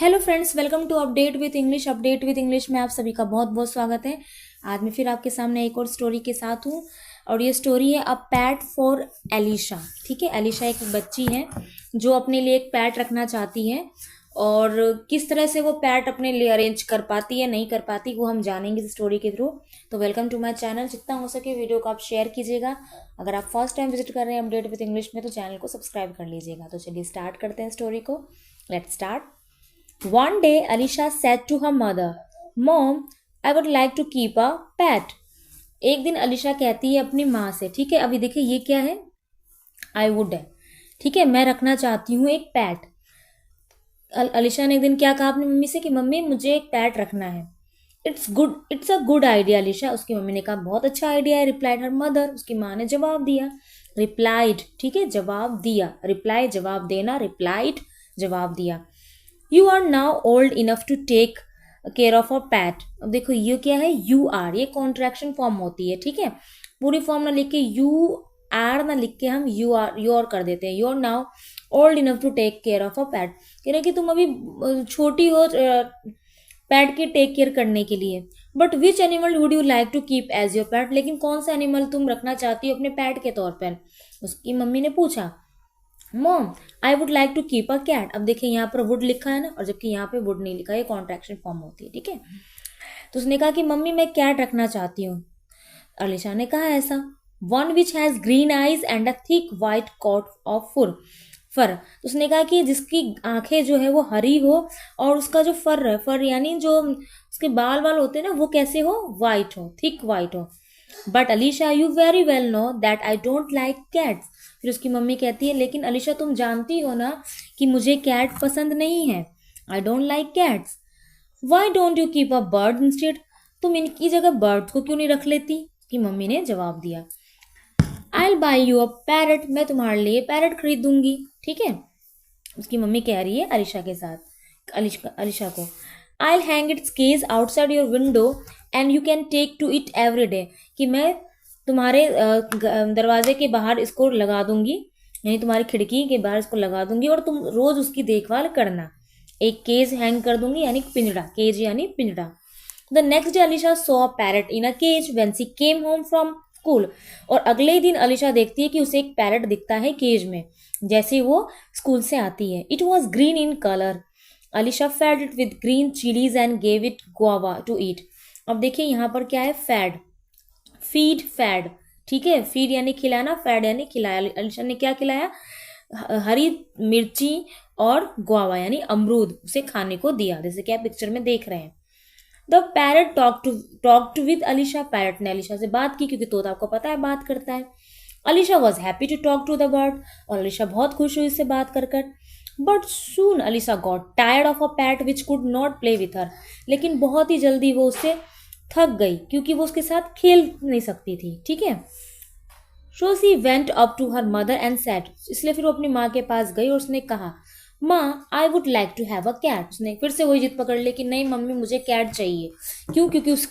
Hello friends, welcome to update with English में आप सभी का बहुत बहुत स्वागत है। आज मैं फिर आपके सामने एक और स्टोरी के साथ हूँ और ये स्टोरी है अ पैट फॉर एलिशा। ठीक है, एलिशा एक बच्ची है जो अपने लिए एक पैट रखना चाहती है और किस तरह से वो पैट अपने लिए अरेंज कर पाती है नहीं कर पाती वो हम जानेंगे इस स्टोरी के थ्रू। तो वेलकम टू माय चैनल। जितना हो सके वीडियो को आप शेयर कीजिएगा। अगर आप फर्स्ट टाइम विजिट कर रहे हैं अपडेट विद इंग्लिश में तो चैनल को सब्सक्राइब कर लीजिएगा। तो चलिए स्टार्ट करते हैं स्टोरी को। Let's start. One day, Alicia said to her mother, "Mom, I would like to keep a pet." एक दिन अलीशा कहती है अपनी माँ से, ठीक है, अभी देखिए ये क्या है, आई वुड है, ठीक है, मैं रखना चाहती हूँ एक पैट। अलीशा ने एक दिन क्या कहा अपनी मम्मी से कि मम्मी मुझे एक पैट रखना है। It's a good idea Alisha. उसकी मम्मी ने कहा बहुत अच्छा आइडिया है। Replied her mother. उसकी माँ ने जवाब दिया। रिप्लाइड, ठीक है, जवाब दिया। रिप्लाई जवाब देना, रिप्लाइड जवाब दिया। You are now old enough to take care of a pet. अब देखो ये क्या है, यू आर, ये कॉन्ट्रैक्शन फॉर्म होती है, ठीक है। पूरी फॉर्म ना लिख के यू आर ना लिख के हम यू आर कर देते हैं। You are now old enough to take care of a pet. कह रहे कि तुम अभी छोटी हो पैट की टेक केयर करने के लिए। But which animal would you like to keep as your pet. लेकिन कौन सा एनिमल तुम रखना चाहती हो अपने पैट के तौर पर। उसकी मम्मी ने पूछा। Mom, I would like to keep a cat. अब देखिए यहाँ पर वुड लिखा है ना, और जबकि यहाँ पे वुड नहीं लिखा है, ये कॉन्ट्रैक्शन फॉर्म होती है, ठीक है। तो उसने कहा कि मम्मी मैं कैट रखना चाहती हूँ। अलीशा ने कहा ऐसा। One which has green eyes and a thick white coat of fur. तो उसने कहा कि जिसकी आंखें जो है वो हरी हो और उसका जो फर है, फर यानी जो उसके बाल वाल होते हैं ना, वो कैसे हो, वाइट हो, थिक वाइट हो। But Alisha you very well know that I don't like cats. फिर उसकी मम्मी कहती है लेकिन अलीशा तुम जानती हो ना कि मुझे कैट पसंद नहीं है। I don't like cats. Why don't you keep a bird instead. तुम इनकी जगह बर्ड को क्यों नहीं रख लेती। की मम्मी ने जवाब दिया। आई बाई यू अ पैरट। मैं तुम्हारे लिए पैरट खरीद दूंगी, ठीक है। उसकी मम्मी कह रही है अलीशा के साथ, अलीशा को, I hang its cage outside your window and you can take to it every day. कि मैं तुम्हारे दरवाजे के बाहर इसको लगा दूंगी, यानी तुम्हारी खिड़की के बाहर इसको लगा दूंगी और तुम रोज उसकी देखभाल करना। एक केज हैंग कर दूंगी, यानी पिंजड़ा, केज यानी पिंजड़ा। The next day Alisha saw parrot in a cage when she came home from school. और अगले ही दिन अलीशा देखती है कि उसे एक पैरट दिखता है केज में जैसे वो स्कूल से आती है। It was green in colour. Alisha fed it with green chillies and gave it guava to eat. अब देखिए यहाँ पर क्या है, फैड, फीड, फैड, ठीक है। फीड यानी खिलाना, फैड यानी खिलाया। अलीशा ने क्या खिलाया, हरी मिर्ची और गुआवा यानी अमरूद उसे खाने को दिया, जैसे कि आप पिक्चर में देख रहे हैं। The parrot talked with Alisha. Parrot ने अलीशा से बात की क्योंकि तोता आपको पता है बात करता है। Alisha was happy to talk to the bird. और अलीशा बहुत खुश हुई इससे बात कर कर। But soon Alisha got tired of a pet which could not play with her. लेकिन बहुत ही जल्दी वो उससे थक गई क्योंकि वो उसके साथ खेल नहीं सकती थी, ठीक है। So she went up to her mother and said. इसलिए फिर वो अपनी माँ के पास गई और उसने कहा, माँ I would like to have a cat. उसने फिर से वही जिद पकड़ ली कि नहीं मम्मी मुझे कैट चाहिए। क्यों, क्योंकि उस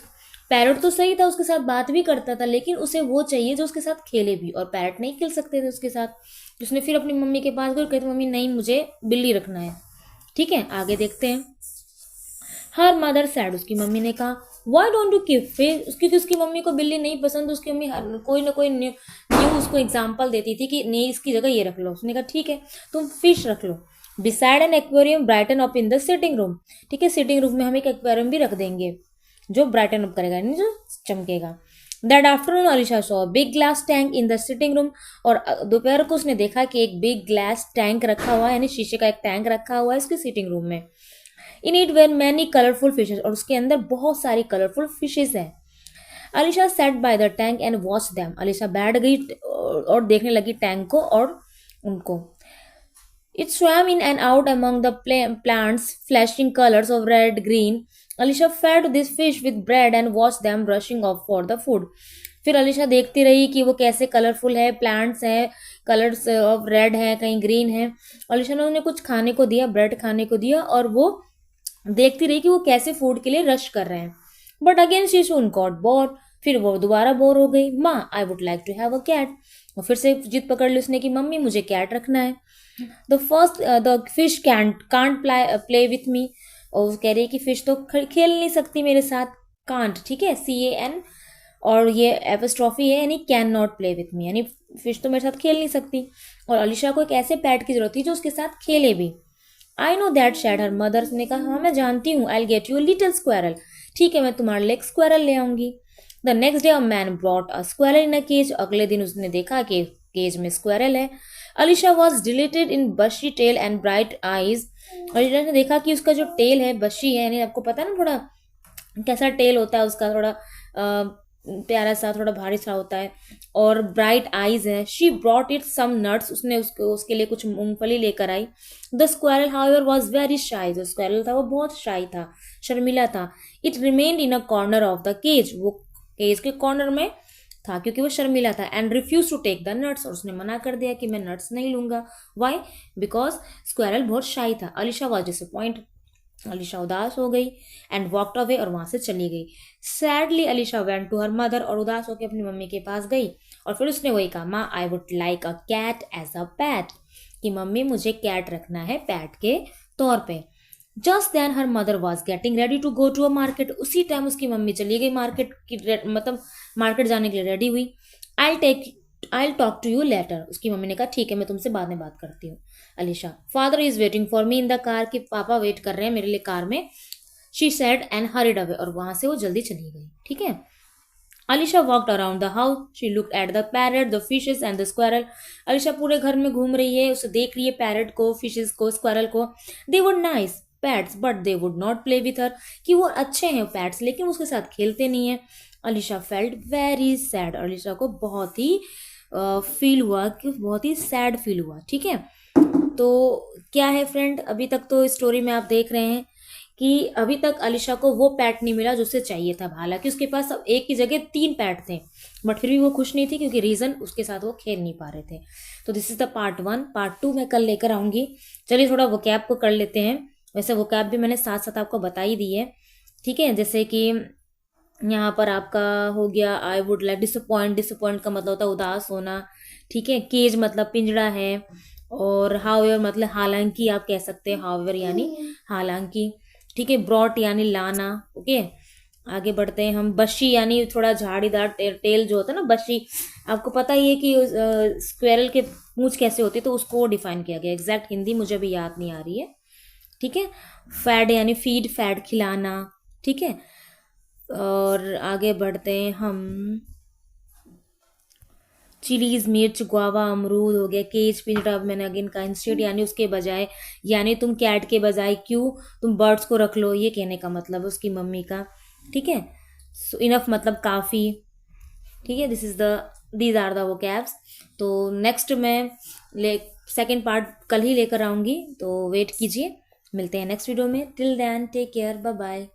पैरट तो सही था, उसके साथ बात भी करता था, लेकिन उसे वो चाहिए जो उसके साथ खेले भी, और पैरट नहीं खेल सकते थे उसके साथ। उसने फिर अपनी मम्मी के पास गई और कहती मम्मी नहीं मुझे बिल्ली रखना है, ठीक है। आगे देखते हैं। Her mother sad. उसकी मम्मी ने कहा why don't you keep fish. क्योंकि उसकी मम्मी को बिल्ली नहीं पसंद। उसकी मम्मी कोई ना कोई न्यू उसको एग्जाम्पल देती थी कि नहीं इसकी जगह ये रख लो। उसने कहा ठीक है तुम फिश रख लो। Beside an aquarium brighten up in the sitting room. ठीक है, सिटिंग रूम में हम एक एक्वेरियम भी रख देंगे जो ब्राइटन अप करेगा, यानी जो चमकेगा। That afternoon Alisha saw big glass tank in the sitting room. और दोपहर को उसने देखा कि एक बिग ग्लास टैंक रखा हुआ है, यानी शीशे का एक टैंक रखा हुआ है उसकी सिटिंग रूम में। In it were many colourful fishes. और उसके अंदर बहुत सारी कलरफुल फिशेज हैं। Alisha sat by the tank and watch them. Alisha बैठ गई और देखने लगी टैंक को और उनको। It swam in and out among the plants flashing colours of red green. Alisha fed this fish with bread and watch them rushing off for the food. फिर अलीशा देखती रही कि वो कैसे कलरफुल है, प्लांट्स हैं, कलर्स ऑफ रेड है, कहीं ग्रीन है। अलीशा ने उन्हें कुछ खाने को दिया, ब्रेड खाने को दिया, और वो देखती रही कि वो कैसे फूड के लिए रश कर रहे हैं। But again she soon got bored. फिर वो दोबारा बोर हो गई। माँ I would like to have a cat. और फिर से जिद पकड़ ली उसने कि मम्मी मुझे कैट रखना है। The fish can't play with me, और वो कह रही है कि फिश तो खेल नहीं सकती मेरे साथ, कांट, ठीक है, CAN, और ये एपस्ट्रॉफी है, यानी can not play with me, यानी फिश तो मेरे साथ खेल नहीं सकती। और अलीशा को एक ऐसे पैट की जरूरत थी जो उसके साथ खेले भी। I know that, said her mother ने कहा, हाँ मैं जानती हूँ, I get you little squirrel, ठीक है मैं तुम्हारे लिए एक स्क्वायरल ले आऊंगी। The next day a man brought a squirrel in a cage, अगले दिन उसने देखा कि केज में स्क्वायरल है। Alisha was delighted in bushy tail and bright eyes, Alisha ने देखा कि उसका जो टेल है, बशी है, यानी आपको पता है ना थोड़ा कैसा टेल होता है उसका, थोड़ा प्यारा सा, थोड़ा भारी सा होता है, और ब्राइट आईज है। She brought it some nuts, उसने उसके लिए कुछ मूंगफली लेकर आई। The squirrel however was very shy, जो स्क्वायरल था वो बहुत शाई था, शर्मिला था। It remained in a corner of the cage, वो केज के कॉर्नर में था क्योंकि वो शर्मिला था। And refuse to take the nuts, और उसने मना कर दिया कि मैं नट्स नहीं लूंगा। वाई? बिकॉज स्क्वायरल बहुत शाई था। अलीशा वॉज डिसअपॉइंटेड, अलीशा उदास हो गई, एंड वॉकड अवे, और वहां से चली गई। Sadly Alisha went to her mother, और उदास होकर अपनी मम्मी के पास गई, और फिर उसने वही कहा, माँ I would like a cat as a pet, कि मम्मी मुझे कैट रखना है पैट के तौर पे। Just then her mother was getting ready to go to a market, उसी टाइम उसकी मम्मी चली गई मार्केट की, मतलब मार्केट जाने के लिए रेडी हुई। I talk to you later, उसकी मम्मी ने कहा ठीक है मैं तुमसे बाद में बात करती हूँ। Alisha, father is waiting for me in the car, कि पापा वेट कर रहे हैं मेरे लिए कार में। She said and horrid away, और वहां से वो जल्दी चली गई, ठीक है। Alisha walked around the house, she looked at the parrot, the fishes and the squirrel, Alisha पूरे घर में घूम रही है, उसे देख रही है, पैरट को, फिशेस को, स्क्वायरल को। They were nice pets but they would not play with her, कि वो अच्छे हैं पैट्स लेकिन उसके साथ खेलते नहीं है। Alisha felt very sad, Alisha को बहुत ही फील हुआ, कि बहुत ही सैड फील हुआ, ठीक है। तो क्या है फ्रेंड, अभी तक तो स्टोरी में आप देख रहे हैं कि अभी तक अलीशा को वो पैट नहीं मिला जो उसे चाहिए था, हालांकि उसके पास अब एक की जगह 3 पैट थे, बट फिर भी वो खुश नहीं थी क्योंकि रीजन उसके साथ वो खेल नहीं पा रहे थे। तो this is the part 1, part 2 मैं कल लेकर आऊंगी। चलिए थोड़ा वोकैब को कर लेते हैं। वैसे वोकैब भी मैंने साथ साथ आपको बता ही दी है, ठीक है। जैसे कि यहाँ पर आपका हो गया आई वुड लाइक, डिसअपॉइंट, डिसअपॉइंट का मतलब होता है उदास होना, ठीक है। केज मतलब पिंजड़ा है, और हाउएवर मतलब हालांकि आप कह सकते हैं, हाउएवर यानी हालांकि, ठीक है। ब्रॉट यानी लाना, ओके। आगे बढ़ते हैं हम। बशी यानी थोड़ा झाड़ीदार टेल जो होता है ना, बशी, आपको पता ही है कि स्क्वेरल के पूंछ कैसे होती है, तो उसको डिफाइन किया गया। एग्जैक्ट हिंदी मुझे अभी याद नहीं आ रही है, ठीक है। फैड यानी फीड, फैड खिलाना, ठीक है। और आगे बढ़ते हैं हम। चिलीज, मिर्च, गुआवा, अमरूद हो गया। केज, पिंजरा, मैंने अगेन कहा। इंस्टेड यानी उसके बजाय, यानी तुम कैट के बजाय क्यों तुम बर्ड्स को रख लो, ये कहने का मतलब उसकी मम्मी का, ठीक है। सो इनफ मतलब काफ़ी, ठीक है। These are the vocabs. तो नेक्स्ट मैं सेकेंड पार्ट कल ही लेकर आऊँगी, तो वेट कीजिए। मिलते हैं नेक्स्ट वीडियो में। Till then take care, bye bye.